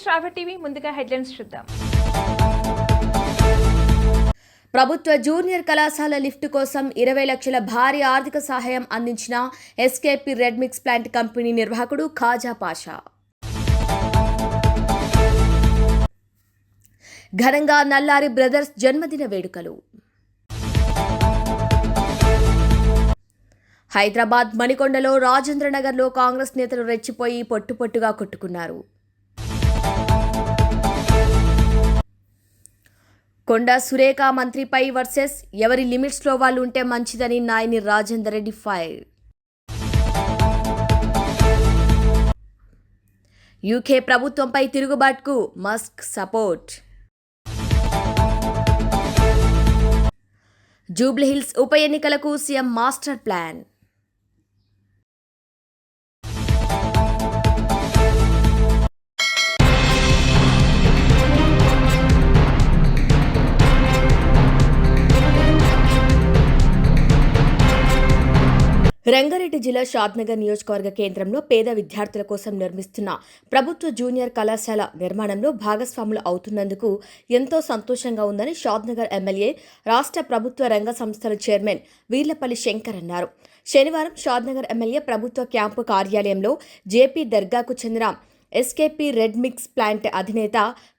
శ్రావ్య TV ముందుగా headlines చూద్దాం. ప్రభుత్వ జూనియర్ కళాశాల లిఫ్ట్ కోసం 20 లక్షల భారీ ఆర్థిక సహాయం అందించిన SKP red mix plant company నిర్వాహకుడు ఖాజా పాషా. ఘనంగా నల్లారి బ్రదర్స్ జన్మదిన వేడుకలు. హైదరాబాద్ మణికొండలో రాజేంద్రనగర్లో కాంగ్రెస్ నేతలు రెచ్చిపోయి పొట్టుపొట్టుగా కొట్టుకున్నారు. కొండా సురేఖ మంత్రిపై వర్సెస్ ఎవరి లిమిట్స్లో వాళ్ళు ఉంటే మంచిదని నాయని రాజేందర్ రెడ్డి ఫైర్. యూకే ప్రభుత్వంపై తిరుగుబాటుకు మస్క్ సపోర్ట్. జూబ్లీహిల్స్ ఉప ఎన్నికలకు సీఎం మాస్టర్ ప్లాన్. రంగారెడ్డి జిల్లా షాద్నగర్ నియోజకవర్గ కేంద్రంలో పేద విద్యార్థుల కోసం నిర్మిస్తున్న ప్రభుత్వ జూనియర్ కళాశాల నిర్మాణంలో భాగస్వాములు అవుతున్నందుకు ఎంతో సంతోషంగా ఉందని షాద్నగర్ ఎమ్మెల్యే రాష్ట్ర ప్రభుత్వ రంగ సంస్థల చైర్మన్ వీర్లపల్లి శంకర్ అన్నారు. శనివారం షాద్నగర్ ఎమ్మెల్యే ప్రభుత్వ క్యాంపు కార్యాలయంలో జేపీ దర్గాకు చెందిన ఎస్కేపీ రెడ్ మిక్స్ ప్లాంట్ అధినేత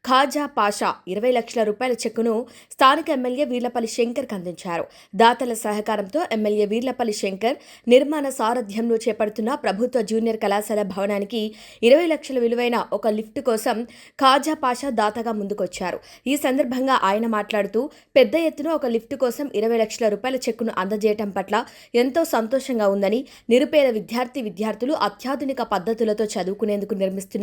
ఖాజా పాషా 20 లక్షల రూపాయల చెక్కును స్థానిక ఎమ్మెల్యే వీర్లపల్లి శంకర్కు అందించారు. దాతల సహకారంతో ఎమ్మెల్యే వీర్లపల్లి శంకర్ నిర్మాణ సారథ్యంలో చేపడుతున్న ప్రభుత్వ జూనియర్ కళాశాల భవనానికి 20 లక్షల విలువైన ఒక లిఫ్ట్ కోసం ఖాజా పాషా దాతగా ముందుకొచ్చారు. ఈ సందర్భంగా ఆయన మాట్లాడుతూ పెద్ద ఎత్తున ఒక లిఫ్ట్ కోసం 20 లక్షల రూపాయల చెక్కును అందజేయడం పట్ల ఎంతో సంతోషంగా ఉందని, నిరుపేద విద్యార్థులు అత్యాధునిక పద్ధతులతో చదువుకునేందుకు నిర్మిస్తున్న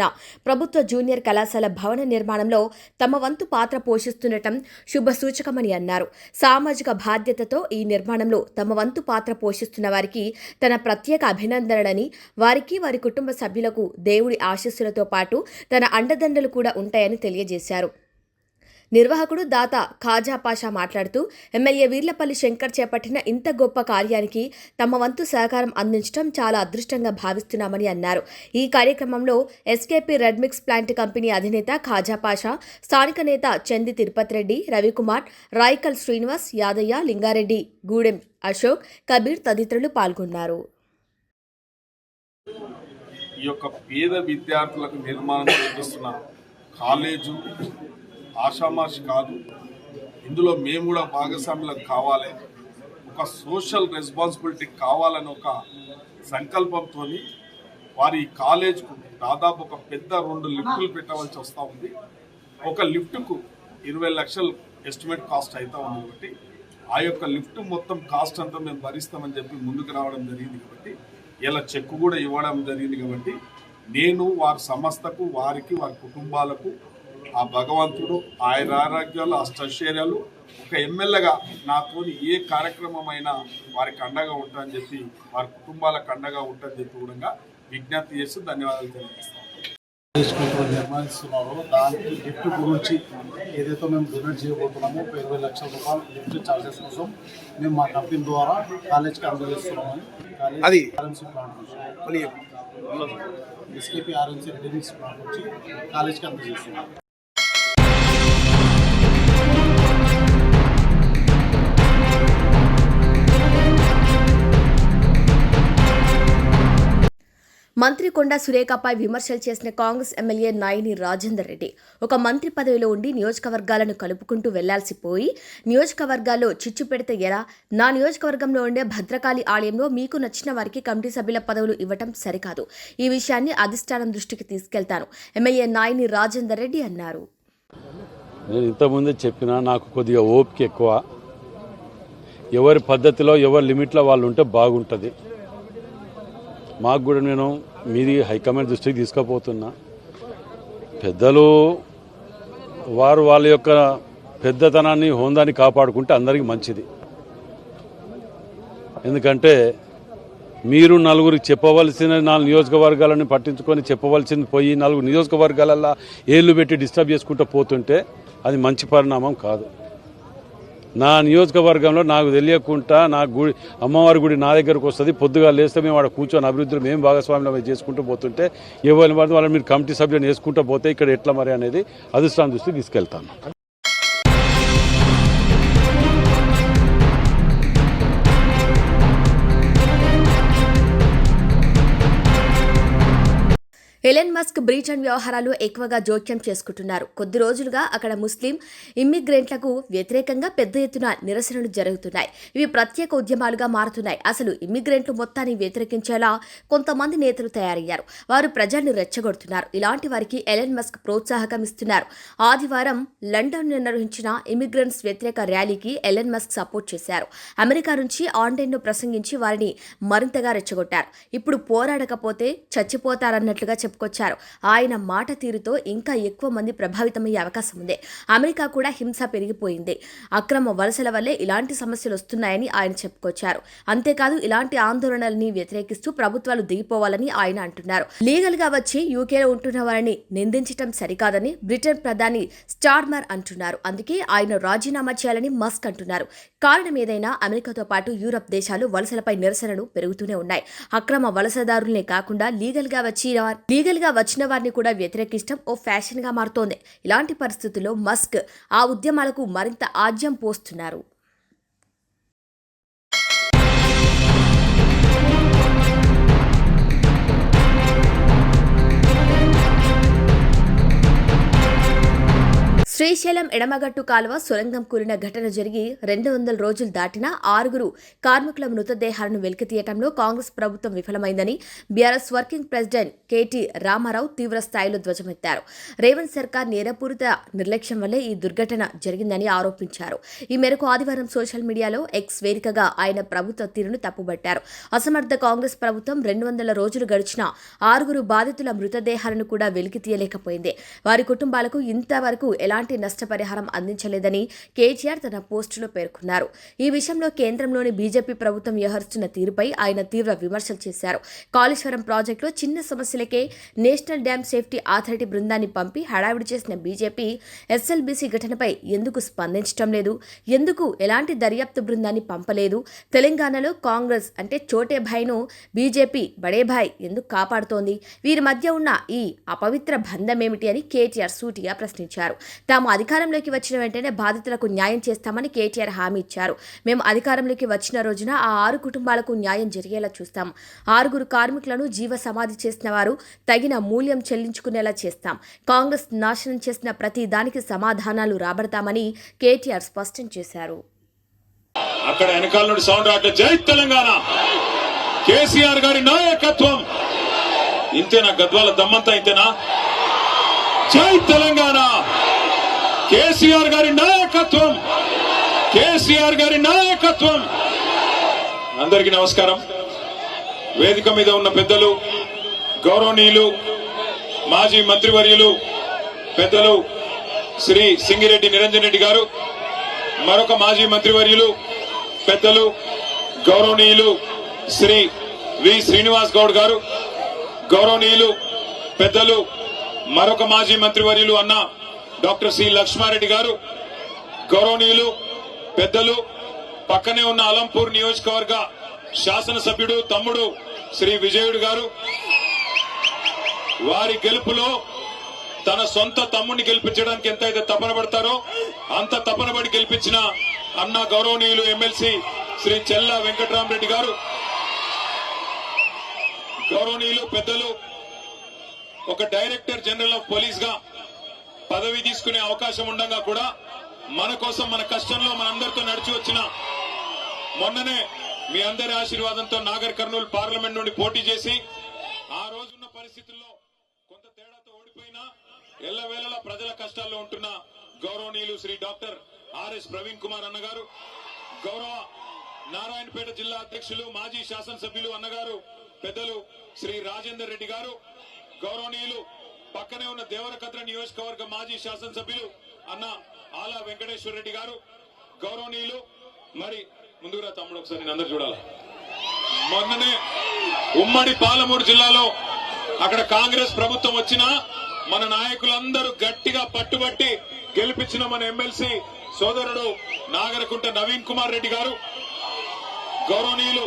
ప్రభుత్వ జూనియర్ కళాశాల భవన నిర్మాణంలో తమ వంతు పాత్ర పోషిస్తుండటం శుభసూచకమని అన్నారు. సామాజిక బాధ్యతతో ఈ నిర్మాణంలో తమ వంతు పాత్ర పోషిస్తున్న వారికి తన ప్రత్యేక అభినందనలని, వారికి వారి కుటుంబ సభ్యులకు దేవుడి ఆశీస్సులతో పాటు తన అండదండలు కూడా ఉంటాయని తెలియజేశారు. నిర్వాహకుడు దాత ఖాజా పాషా మాట్లాడుతూ ఎమ్మెల్యే వీర్లపల్లి శంకర్ చేపట్టిన ఇంత గొప్ప కార్యానికి తమ వంతు సహకారం అందించడం చాలా అదృష్టంగా భావిస్తున్నామని అన్నారు. ఈ కార్యక్రమంలో SKP red mix plant company అధినేత ఖాజా పాషా, స్థానిక నేత చంది తిరుపతి రెడ్డి, రవికుమార్, రాయికల్ శ్రీనివాస్, యాదయ్య, లింగారెడ్డి, గూడెం అశోక్, కబీర్ తదితరులు పాల్గొన్నారు. ఈ యొక్క పేద విద్యార్థులకు నిర్మాణం చేస్తున్న కాలేజు ఆషామాషి కాదు. ఇందులో మేము కూడా భాగస్వాములకు కావాలి, ఒక సోషల్ రెస్పాన్సిబిలిటీ కావాలని ఒక సంకల్పంతో వారి కాలేజ్కు దాదాపు ఒక పెద్ద 2 లిఫ్టులు పెట్టవలసి వస్తూ ఉంది. ఒక లిఫ్ట్కు 20 లక్షలు ఎస్టిమేట్ కాస్ట్ అవుతూ ఉంది. కాబట్టి ఆ యొక్క లిఫ్ట్ మొత్తం కాస్ట్ అంతా మేము భరిస్తామని చెప్పి ముందుకు రావడం జరిగింది. కాబట్టి ఇలా చెక్కు కూడా ఇవ్వడం జరిగింది. కాబట్టి నేను వారి సంస్థకు, వారికి, వారి కుటుంబాలకు ఆ భగవంతుడు ఆయురారోగ్యాలు, అష్టైశ్వర్యాలు, ఒక ఎమ్మెల్యేగా నాతో ఏ కార్యక్రమం అయినా వారికి అండగా ఉంటానని చెప్పి, వారి కుటుంబాలకు అండగా ఉంటానని చెప్పి కూడా విజ్ఞప్తి చేస్తూ ధన్యవాదాలు తెలియజేస్తాం. నిర్వహిస్తున్నారో దానికి లిఫ్ట్ గురించి ఏదైతే మేము డొనేట్ చేయబోతున్నామో 20 లక్షల రూపాయలు లిఫ్ట్ ఛార్జెస్ కోసం మేము మా కంపెనీ ద్వారా కాలేజ్కి అందజేస్తున్నామని అది ఆర్ఎంసీ ప్లాంట్ నుంచి SKP RMC red mix plant నుంచి కాలేజ్కి అందజేస్తున్నాం. మంత్రి కొండా సురేఖపై విమర్శలు చేసిన కాంగ్రెస్ ఎమ్మెల్యే నాయని రాజేందర్ రెడ్డి ఒక మంత్రి పదవిలో ఉండి నియోజకవర్గాలను కలుపుకుంటూ వెళ్లాల్సి పోయి నియోజకవర్గాల్లో చిచ్చు పెడితే ఎలా? నా నియోజకవర్గంలో ఉండే భద్రకాళి ఆలయంలో మీకు నచ్చిన వారికి కమిటీ సభ్యుల పదవులు ఇవ్వటం సరికాదు. ఈ విషయాన్ని అధిష్టానం దృష్టికి తీసుకెళ్తాను ఎమ్మెల్యే నాయని రాజేందర్ రెడ్డి అన్నారు. నేను ఇంతకుముందే చెప్పినా, నాకు కొద్దిగా ఓపిక ఎక్కువ. ఎవరి పద్ధతిలో ఎవరి లిమిట్లో వాళ్ళు ఉంటే బాగుంటుంది. మాకు కూడా నేను మీది హైకమాండ్ దృష్టికి తీసుకుపోతున్నా. పెద్దలు వారు వాళ్ళ యొక్క పెద్దతనాన్ని, హోందాన్ని కాపాడుకుంటే అందరికీ మంచిది. ఎందుకంటే మీరు నలుగురికి చెప్పవలసిన 4 నియోజకవర్గాలను పట్టించుకొని చెప్పవలసింది పోయి 4 నియోజకవర్గాలల్లో ఏళ్ళు పెట్టి డిస్టర్బ్ చేసుకుంటూ పోతుంటే అది మంచి పరిణామం కాదు. నా నియోజకవర్గంలో నాకు తెలియకుండా నా గుడి అమ్మవారి గుడి నా దగ్గరకు వస్తుంది. పొద్దుగా లేస్తే మేము వాడు కూర్చొని అభివృద్ధిలో మేము భాగస్వామ్యం చేసుకుంటూ పోతుంటే ఎవరిని పడితే వాళ్ళని మీరు కమిటీ సభ్యులను వేసుకుంటూ పోతే ఇక్కడ ఎట్లా మరి అనేది అధిష్టానం దృష్టికి తీసుకెళ్తాను. ఎలన్ మస్క్ బ్రిటన్ వ్యవహారాలు ఎక్కువగా జోక్యం చేసుకుంటున్నారు. కొద్ది రోజులుగా అక్కడ ముస్లిం ఇమ్మిగ్రెంట్లకు వ్యతిరేకంగా పెద్ద ఎత్తున నిరసనలు జరుగుతున్నాయి. ఇవి ప్రత్యేక ఉద్యమాలుగా మారుతున్నాయి. అసలు ఇమ్మిగ్రెంట్లు మొత్తాన్ని వ్యతిరేకించేలా కొంతమంది నేతలు తయారయ్యారు. వారు ప్రజల్ని రెచ్చగొడుతున్నారు. ఇలాంటి వారికి ఎలన్ మస్క్ ప్రోత్సాహకం ఇస్తున్నారు. ఆదివారం లండన్ నిర్వహించిన ఇమ్మిగ్రెంట్స్ వ్యతిరేక ర్యాలీకి ఎలన్ మస్క్ సపోర్ట్ చేశారు. అమెరికా నుంచి ఆన్లైన్లో ప్రసంగించి వారిని మరింతగా రెచ్చగొట్టారు. ఇప్పుడు పోరాడకపోతే చచ్చిపోతారన్నట్లుగా చెప్పుకొచ్చారు. ఆయన మాట తీరుతో ఇంకా ఎక్కువ మంది ప్రభావితమయ్యే అవకాశం ఉంది. అమెరికా కూడా హింస పెరిగిపోయింది. అక్రమ వలసల వల్లే ఇలాంటి సమస్యలు వస్తున్నాయని ఆయన చెప్పుకొచ్చారు. అంతేకాదు ఇలాంటి ఆందోళనల్ని వ్యతిరేకిస్తూ ప్రభుత్వాలు దిగిపోవాలని ఆయన అంటున్నారు. లీగల్ గా వచ్చి యూకేలో ఉంటున్న వారిని నిందించడం సరికాదని బ్రిటన్ ప్రధాని స్టార్మర్ అంటున్నారు. అందుకే ఆయన రాజీనామా చేయాలని మస్క్ అంటున్నారు. కారణం ఏదైనా అమెరికాతో పాటు యూరప్ దేశాలు వలసలపై నిరసనలు పెరుగుతూనే ఉన్నాయి. అక్రమ వలసదారులనే కాకుండా లీగల్ గా వచ్చిన వారిని కూడా వ్యతిరేకించడం ఓ ఫ్యాషన్ గా మారుతోంది. ఇలాంటి పరిస్థితుల్లో మస్క్ ఆ ఉద్యమాలకు మరింత ఆజ్యం పోస్తున్నారు. శ్రీశైలం ఎడమగట్టు కాలువ సొరంగం కూలిన ఘటన జరిగి 200 రోజులు దాటినా 6 కార్మికుల మృతదేహాలను వెలికితీయటంలో కాంగ్రెస్ ప్రభుత్వం విఫలమైందని బీఆర్ఎస్ వర్కింగ్ ప్రెసిడెంట్ కేటీ రామారావు తీవ్ర స్థాయిలో ధ్వజమెత్తారు. రేవంత్ సర్కార్ నేరపూరిత నిర్లక్ష్యం వల్లే ఈ దుర్ఘటన జరిగిందని ఆరోపించారు. ఈ మేరకు ఆదివారం సోషల్ మీడియాలో ఎక్స్ వేదికగా ఆయన ప్రభుత్వ తీరును తప్పుబట్టారు. అసమర్థ కాంగ్రెస్ ప్రభుత్వం 200 రోజులు గడిచినా 6 బాధితుల మృతదేహాలను కూడా వెలికితీయలేకపోయింది. వారి కుటుంబాలకు ఇంతవరకు ఎలాంటి నష్టపరిహారం అందించలేదని కేటీఆర్ తన పోస్టులో పేర్కొన్నారు. ఈ విషయంలో కేంద్రంలోని బీజేపీ ప్రభుత్వం వ్యవహరిస్తున్న తీరుపై ఆయన తీవ్ర విమర్శలు చేశారు. కాళేశ్వరం ప్రాజెక్టులో చిన్న సమస్యలకే నేషనల్ డ్యామ్ సేఫ్టీ అథారిటీ బృందాన్ని పంపి హడావిడి చేసిన బీజేపీ ఎస్ఎల్బీసీ ఘటనపై ఎందుకు స్పందించడం లేదు? ఎందుకు ఎలాంటి దర్యాప్తు బృందాన్ని పంపలేదు? తెలంగాణలో కాంగ్రెస్ అంటే చోటే భాయ్ను బీజేపీ బడే భాయ్ ఎందుకు కాపాడుతోంది? వీరి మధ్య ఉన్న ఈ అపవిత్ర బంధమేమిటి అని కేటీఆర్ సూటిగా ప్రశ్నించారు. తాము అధికారంలోకి వచ్చిన వెంటనే బాధితులకు న్యాయం చేస్తామని కేటీఆర్ హామీ ఇచ్చారు. మేము అధికారంలోకి వచ్చిన రోజున ఆ 6 కుటుంబాలకు న్యాయం జరిగేలా చూస్తాం. 6 కార్మికులను జీవ సమాధి చేసిన వారు తగిన మూల్యం చెల్లించుకునేలా చేస్తాం. కాంగ్రెస్ నాశనం చేసిన ప్రతి దానికి సమాధానాలు రాబడతామని కేటీఆర్ స్పష్టం చేశారు. అక్కడ వెనకాల నుండి సౌండ్ రావట్లే. జై తెలంగాణ, కేసీఆర్ గారి నాయకత్వం. ఇంతేనా గద్వాల దమ్మంతా? ఇంతేనా? జై తెలంగాణ, కేసీఆర్ గారి నాయకత్వం, కేసీఆర్ గారి నాయకత్వం. అందరికీ నమస్కారం. వేదిక మీద ఉన్న పెద్దలు, గౌరవనీయులు, మాజీ మంత్రివర్యులు పెద్దలు శ్రీ సింగిరెడ్డి నిరంజన్ రెడ్డి గారు, మరొక మాజీ మంత్రివర్యులు పెద్దలు గౌరవనీయులు శ్రీ వి శ్రీనివాస్ గౌడ్ గారు, గౌరవనీయులు పెద్దలు మరొక మాజీ మంత్రివర్యులు అన్న డాక్టర్ సి లక్ష్మారెడ్డి గారు, గౌరవనీయులు పెద్దలు పక్కనే ఉన్న అలంపూర్ నియోజకవర్గ శాసనసభ్యుడు తమ్ముడు శ్రీ విజయుడు గారు, వారి గెలుపులో తన సొంత తమ్ముడిని గెలిపించడానికి ఎంతైతే తపన పడతారో అంత తపన పడి గెలిపించిన అన్న గౌరవనీయులు ఎమ్మెల్సీ శ్రీ చెల్లా వెంకట్రామరెడ్డి గారు, గౌరవనీయులు పెద్దలు ఒక డైరెక్టర్ జనరల్ ఆఫ్ పోలీస్ గా పదవి తీసుకునే అవకాశం ఉండగా కూడా మన కోసం మన కష్టంలో మనందరితో నడిచి వచ్చిన, మొన్ననే మీ అందరి ఆశీర్వాదంతో నాగర్ కర్నూలు పార్లమెంట్ నుండి పోటీ చేసి ఆ రోజున్న పరిస్థితుల్లో కొంత తేడాతో ఓడిపోయినా ఎల్లవేళలా ప్రజల కష్టాల్లో ఉంటున్న గౌరవనీయులు శ్రీ డాక్టర్ ఆర్ఎస్ ప్రవీణ్ కుమార్ అన్నగారు, గౌరవ నారాయణపేట జిల్లా అధ్యక్షులు మాజీ శాసనసభ్యులు అన్నగారు పెద్దలు శ్రీ రాజేందర్ రెడ్డి గారు, గౌరవనీయులు పక్కనే ఉన్న దేవరకద్ర నియోజకవర్గ మాజీ శాసనసభ్యులు అన్న ఆలా వెంకటేశ్వర రెడ్డి గారు, గౌరవనీయులు మరి ముందుగా తమ్ముడు ఒకసారి నేను అందరు చూడాలి. మొన్ననే ఉమ్మడి పాలమూరు జిల్లాలో అక్కడ కాంగ్రెస్ ప్రభుత్వం వచ్చినా మన నాయకులందరూ గట్టిగా పట్టుబట్టి గెలిపించిన మన ఎమ్మెల్సీ సోదరుడు నాగరకుంట నవీన్ కుమార్ రెడ్డి గారు, గౌరవనీయులు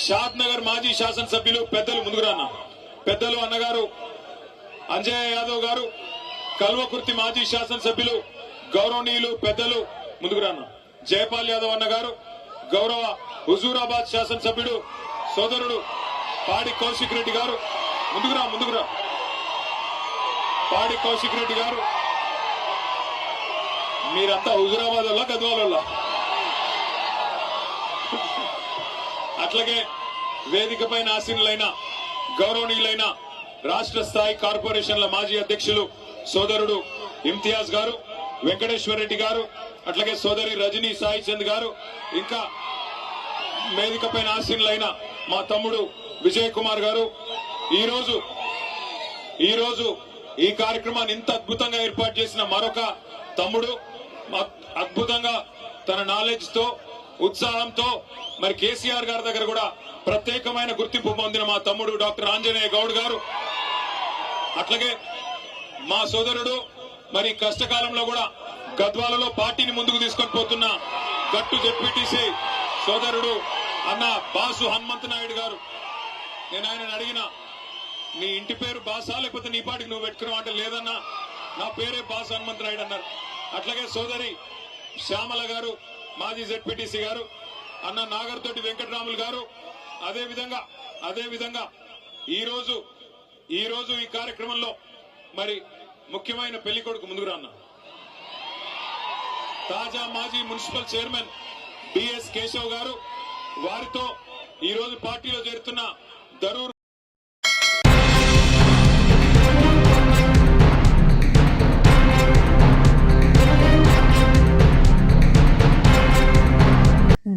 షాద్ నగర్ మాజీ శాసనసభ్యులు పెద్దలు ముందుకురాన్న పెద్దలు అన్నగారు అంజయ్య యాదవ్ గారు, కల్వకుర్తి మాజీ శాసనసభ్యులు గౌరవనీయులు పెద్దలు ముందుకురాన్న జయపాల్ యాదవ్ అన్న గారు, గౌరవ హుజూరాబాద్ శాసనసభ్యుడు సోదరుడు పాడి కౌశిక్ రెడ్డి గారు, ముందుకురా పాడి కౌశిక్ రెడ్డి గారు. మీరంతా హుజూరాబాద్ వల్ల గద్వాల వల్ల. అట్లాగే వేదిక పైన ఆసీనులైన గౌరవనీయులైన రాష్ట్ర స్థాయి కార్పొరేషన్ల మాజీ అధ్యక్షులు సోదరుడు ఇమ్తియాజ్ గారు, వెంకటేశ్వర్ రెడ్డి గారు, అట్లాగే సోదరి రజనీ సాయి చంద్ గారు, ఇంకా వేదిక పైన ఆసీనులైన మా తమ్ముడు విజయ్ కుమార్ గారు. ఈ రోజు ఈ కార్యక్రమాన్ని ఇంత అద్భుతంగా ఏర్పాటు చేసిన మరొక తమ్ముడు, అద్భుతంగా తన నాలెడ్జ్ తో ఉత్సాహంతో మరి కేసీఆర్ గారి దగ్గర కూడా ప్రత్యేకమైన గుర్తింపు పొందిన మా తమ్ముడు డాక్టర్ ఆంజనేయ గౌడ్ గారు. అట్లాగే మా సోదరుడు మరి కష్టకాలంలో కూడా గద్వాలలో పార్టీని ముందుకు తీసుకొని పోతున్న గట్టు జెడ్పీటీసీ సోదరుడు అన్న బాసు హనుమంత నాయుడు గారు. నేను ఆయన అడిగిన, నీ ఇంటి పేరు బాసా లేకపోతే నీ పాటికి నువ్వు పెట్టుకున్నావు అంటే, లేదన్నా నా పేరే బాసు హనుమంత నాయుడు అన్నారు. అట్లాగే సోదరి శ్యామల గారు మాజీ జెడ్పీటీసీ గారు, అన్న నాగర్తోటి వెంకటరాములు గారు. అదే విధంగా ఈ రోజు ఈ కార్యక్రమంలో మరి ముఖ్యమైన పెళ్లి కొడుకు ముందుకు రాన్న తాజా మాజీ మున్సిపల్ చైర్మన్ బిఎస్ కేశవ్ గారు. వారితో ఈ రోజు పార్టీలో చేరుతున్న దరూర్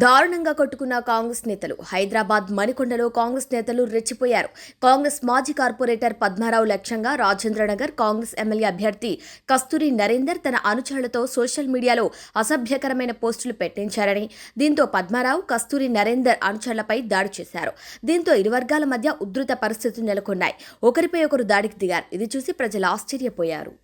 దారుణంగా కొట్టుకున్న కాంగ్రెస్ నేతలు. హైదరాబాద్ మణికొండలో కాంగ్రెస్ నేతలు రెచ్చిపోయారు. కాంగ్రెస్ మాజీ కార్పొరేటర్ పద్మారావు లక్ష్యంగా రాజేంద్రనగర్ కాంగ్రెస్ ఎమ్మెల్యే అభ్యర్థి కస్తూరి నరేందర్ తన అనుచరులతో సోషల్ మీడియాలో అసభ్యకరమైన పోస్టులు పెట్టించారని, దీంతో పద్మారావు కస్తూరి నరేందర్ అనుచరులపై దాడి చేశారు. దీంతో ఇరు వర్గాల మధ్య ఉధృత పరిస్థితులు నెలకొన్నాయి. ఒకరిపై ఒకరు దాడికి దిగారు. ఇది చూసి ప్రజలు ఆశ్చర్యపోయారు.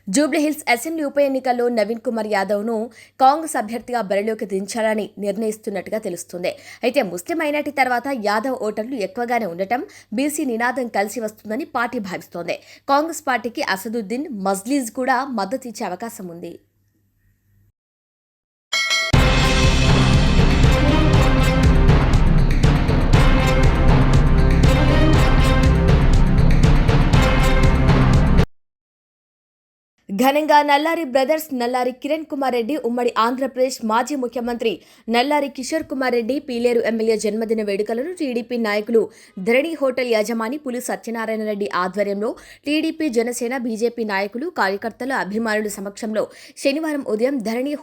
జూబ్లీహిల్స్ అసెంబ్లీ ఉప ఎన్నికల్లో నవీన్ కుమార్ యాదవ్ను కాంగ్రెస్ అభ్యర్థిగా బరిలోకి దించాలని నిర్ణయిస్తున్నట్టుగా తెలుస్తుంది. అయితే ముస్లిం మైనార్టీ తర్వాత యాదవ్ ఓటర్లు ఎక్కువగానే ఉండటం బీసీ నినాదం కలిసి వస్తుందని పార్టీ భావిస్తోంది. కాంగ్రెస్ పార్టీకి అసదుద్దీన్ మజ్లీజ్ కూడా మద్దతు ఇచ్చే అవకాశం ఉంది. ఘనంగా నల్లారి బ్రదర్స్ నల్లారి కిరణ్ కుమార్ రెడ్డి, ఉమ్మడి ఆంధ్రప్రదేశ్ మాజీ ముఖ్యమంత్రి నల్లారి కిషోర్ కుమార్ రెడ్డి, పీలేరు ఎమ్మెల్యే జన్మదిన వేడుకలను టీడీపీ నాయకులు ధరణి హోటల్ యజమాని పులి సత్యనారాయణ రెడ్డి ఆధ్వర్యంలో టీడీపీ, జనసేన, బీజేపీ నాయకులు, కార్యకర్తల, అభిమానుల సమక్షంలో శనివారం ఉదయం ధరణి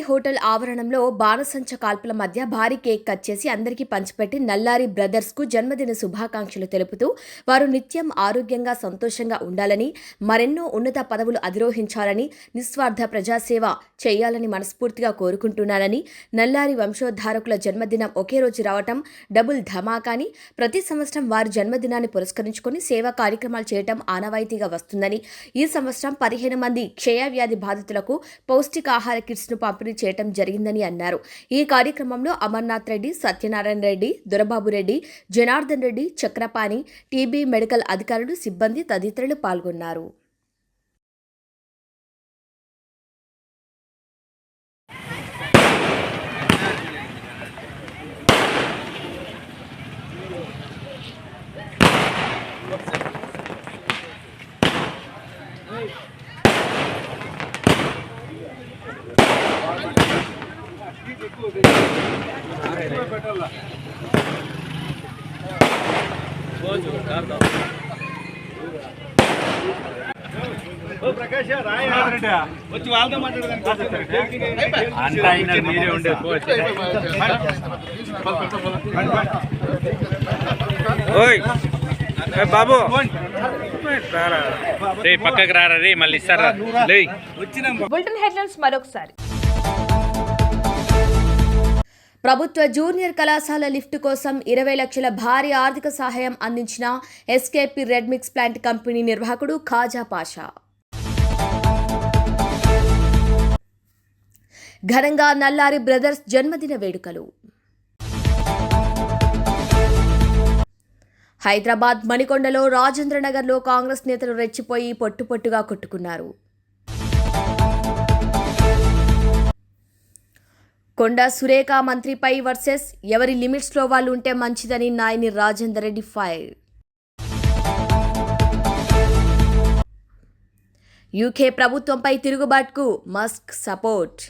హోటల్ ఆవరణంలో బాణసంచ కాల్పుల మధ్య భారీ కేక్ కట్ చేసి అందరికీ పంచిపెట్టి నల్లారి బ్రదర్స్ కు జన్మదిన శుభాకాంక్షలు తెలుపుతూ వారు నిత్యం ఆరోగ్యంగా, సంతోషంగా ఉండాలని, మరెన్నో ఉన్నత పదవులు అధిరోహించాలని, నిస్వార్థ ప్రజాసేవ చేయాలని మనస్ఫూర్తిగా కోరుకుంటున్నానని, నల్లారి వంశోద్ధారకుల జన్మదినం ఒకే రోజు రావటం డబుల్ ధమాకాని, ప్రతి సంవత్సరం వారి జన్మదినాన్ని పురస్కరించుకొని సేవా కార్యక్రమాలు చేయటం ఆనవాయితీగా వస్తుందని, ఈ సంవత్సరం 15 మంది క్షయవ్యాధి బాధితులకు పౌష్టికాహార కిట్స్ ను పంపిణీ చేయటం జరిగిందని అన్నారు. ఈ కార్యక్రమంలో అమర్నాథ్ రెడ్డి, సత్యనారాయణ రెడ్డి, దొరబాబు రెడ్డి, జనార్దన్ రెడ్డి, చక్రపాణి, టీబీ మెడికల్ అధికారులు, సిబ్బంది తదితరులు పాల్గొన్నారు. వచ్చి వాళ్ళతో బాబు పక్కకి రారా రే, మళ్ళీ ఇస్తారా. బులెటిన్ హెడ్లైన్స్ మరొకసారి. ప్రభుత్వ జూనియర్ కళాశాల లిఫ్ట్ కోసం 20 లక్షల భారీ ఆర్థిక సహాయం అందించిన SKP red mix plant company నిర్వాహకుడు ఖాజా పాషా. ఘనంగా నల్లారి బ్రదర్స్ జన్మదిన వేడుకలు. హైదరాబాద్ మణికొండలో రాజేంద్రనగర్లో కాంగ్రెస్ నేతలు రెచ్చిపోయి పొట్టుపొట్టుగా కొట్టుకున్నారు. కొండా సురేఖ మంత్రిపై వర్సెస్ ఎవరి లిమిట్స్లో వాళ్ళు ఉంటే మంచిదని నాయని రాజేందర్ రెడ్డి ఫైర్. యూకే ప్రభుత్వంపై తిరుగుబాటుకు మస్క్ సపోర్ట్.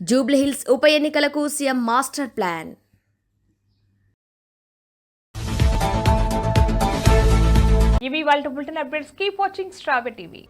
జూబ్లీహిల్స్ ఉప ఎన్నికలకు సీఎం మాస్టర్ ప్లాన్. ఇవి వాళ్ళ బులెటిన్ అప్డేట్స్. కీప్ వాచింగ్ స్ట్రాబె టీవీ.